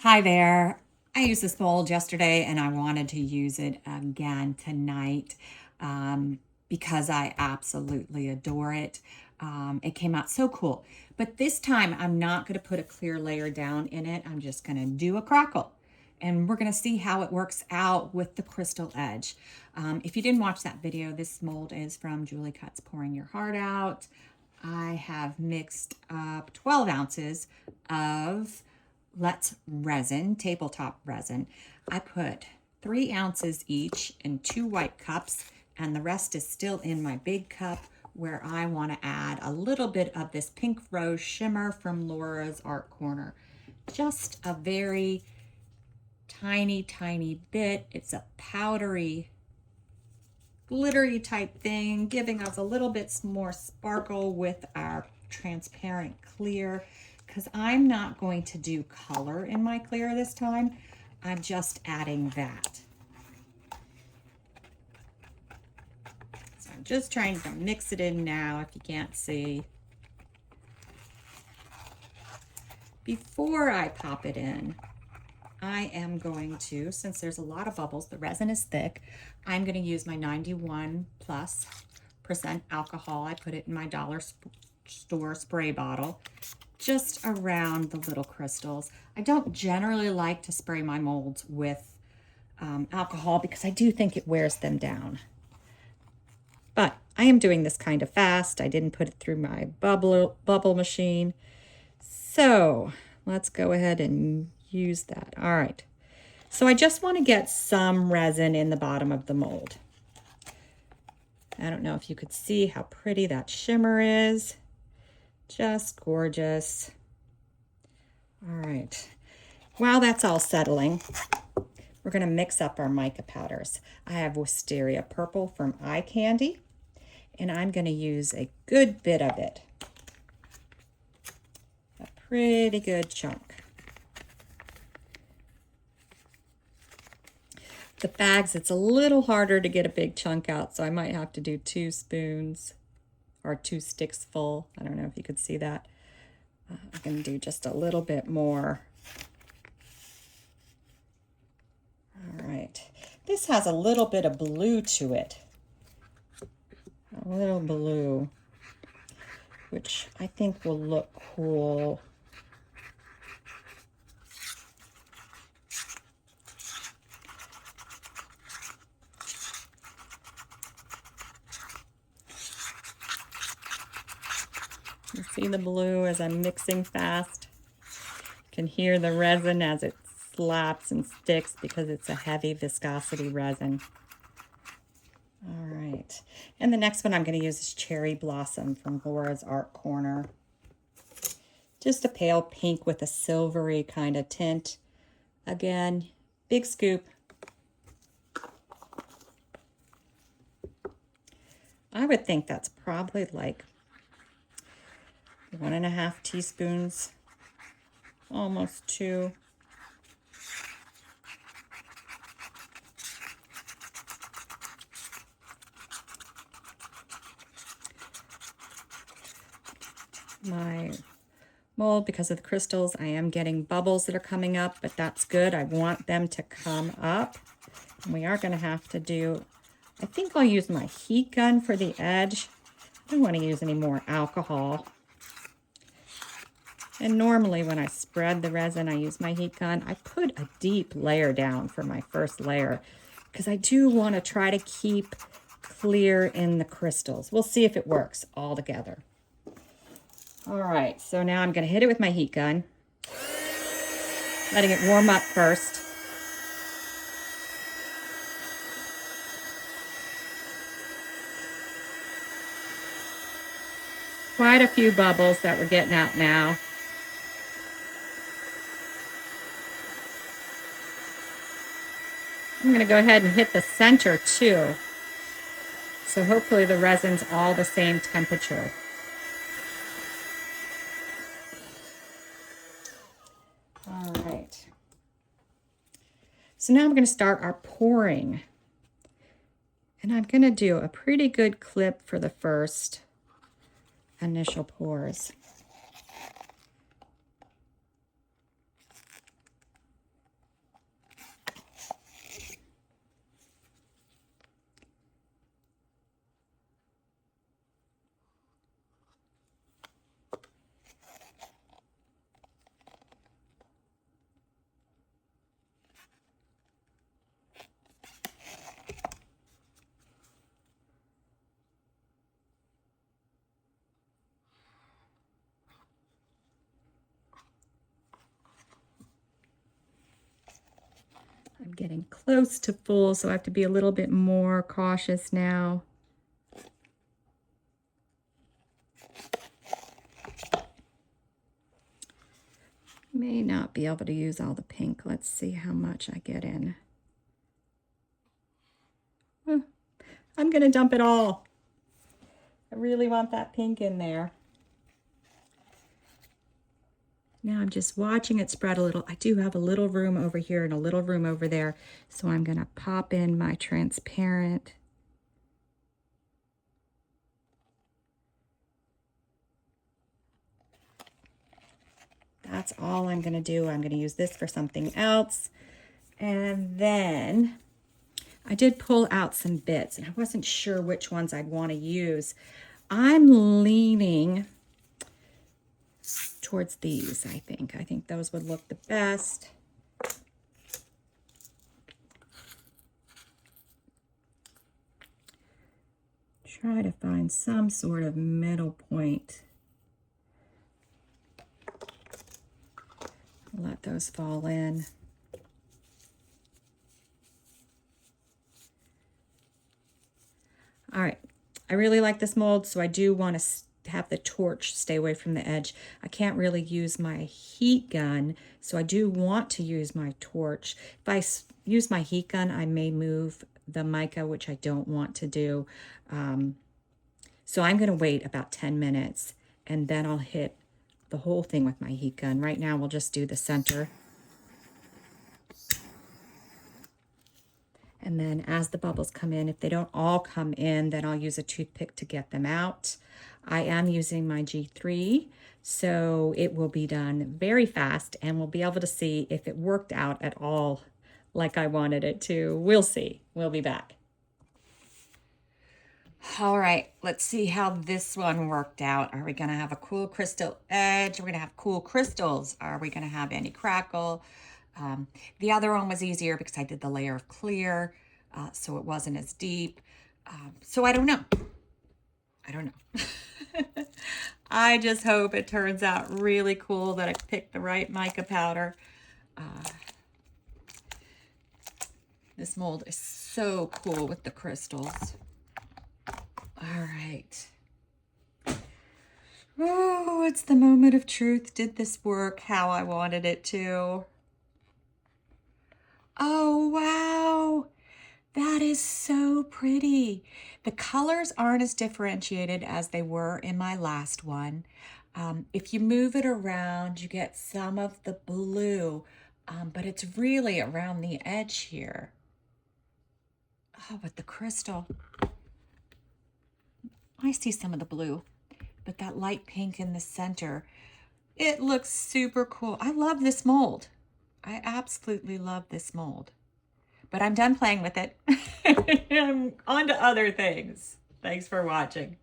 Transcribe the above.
Hi there. I used this mold yesterday and I wanted to use it again tonight because I absolutely adore it. It came out so cool. But this time I'm not going to put a clear layer down in it. I'm just going to do a crackle. And we're going to see how it works out with the crystal edge. If you didn't watch that video, this mold is from Julie Cutts Pouring Your Heart Out. I have mixed up 12 ounces of resin, tabletop resin. I put 3 ounces each in 2 white cups, and the rest is still in my big cup where I want to add a little bit of this pink rose shimmer from Laura's Art Corner. Just a very tiny bit. It's a powdery, glittery type thing, giving us a little bit more sparkle with our transparent clear, because I'm not going to do color in my clear this time. I'm just adding that. So I'm just trying to mix it in now, if you can't see. Before I pop it in, I am going to, since there's a lot of bubbles, the resin is thick, I'm going to use my 91+% alcohol. I put it in my dollar store spray bottle, just around the little crystals. I don't generally like to spray my molds with alcohol because I do think it wears them down. But I am doing this kind of fast. I didn't put it through my bubble machine. So let's go ahead and use that. All right. So I just want to get some resin in the bottom of the mold. I don't know if you could see how pretty that shimmer is. Just gorgeous. All right. While that's all settling, we're going to mix up our mica powders. I have Wisteria Purple from Eye Candy, and I'm going to use a good bit of it. A pretty good chunk. The bags, it's a little harder to get a big chunk out, so I might have to do 2 spoons or 2 sticks full. I don't know if you could see that. I'm going to do just a little bit more. All right. This has a little bit of blue to it. A little blue, which I think will look cool. You see the blue as I'm mixing fast. You can hear the resin as it slaps and sticks because it's a heavy viscosity resin. All right. And the next one I'm going to use is Cherry Blossom from Laura's Art Corner. Just a pale pink with a silvery kind of tint. Again, big scoop. I would think that's probably like 1.5 teaspoons, almost 2. My mold, because of the crystals, I am getting bubbles that are coming up, but that's good. I want them to come up. And we are going to have to do, I think I'll use my heat gun for the edge. I don't want to use any more alcohol. And normally when I spread the resin, I use my heat gun. I put a deep layer down for my first layer because I do want to try to keep clear in the crystals. We'll see if it works all together. All right, so now I'm going to hit it with my heat gun, letting it warm up first. Quite a few bubbles that we're getting out now. I'm going to go ahead and hit the center too. So hopefully the resin's all the same temperature. All right. So now I'm going to start our pouring. And I'm going to do a pretty good clip for the first initial pours. I'm getting close to full, so I have to be a little bit more cautious now. May not be able to use all the pink. Let's see how much I get in. I'm gonna dump it all. I really want that pink in there. Now I'm just watching it spread a little. I do have a little room over here and a little room over there, so I'm gonna pop in my transparent. That's all I'm gonna do. I'm gonna use this for something else. And then I did pull out some bits and I wasn't sure which ones I'd want to use. I'm leaning towards these, I think. I think those would look the best. Try to find some sort of middle point. Let those fall in. All right, I really like this mold, so I do want to have the torch stay away from the edge. I can't really use my heat gun, so I do want to use my torch. If I use my heat gun, I may move the mica, which I don't want to do. So I'm gonna wait about 10 minutes and then I'll hit the whole thing with my heat gun. Right now, we'll just do the center. And then as the bubbles come in, if they don't all come in, then I'll use a toothpick to get them out. I am using my G3, so it will be done very fast and we'll be able to see if it worked out at all like I wanted it to. We'll see. We'll be back. All right, let's see how this one worked out. Are we gonna have a cool crystal edge? Are we gonna have cool crystals? Are we gonna have any crackle? The other one was easier because I did the layer of clear, so it wasn't as deep. So I don't know. I don't know. I just hope it turns out really cool, that I picked the right mica powder. This mold is so cool with the crystals. All right. Oh, it's the moment of truth. Did this work how I wanted it to? Oh, wow. That is so pretty. The colors aren't as differentiated as they were in my last one. If you move it around, you get some of the blue, but it's really around the edge here. Oh, but the crystal. I see some of the blue, but that light pink in the center, it looks super cool. I love this mold. I absolutely love this mold. But I'm done playing with it. I'm on to other things. Thanks for watching.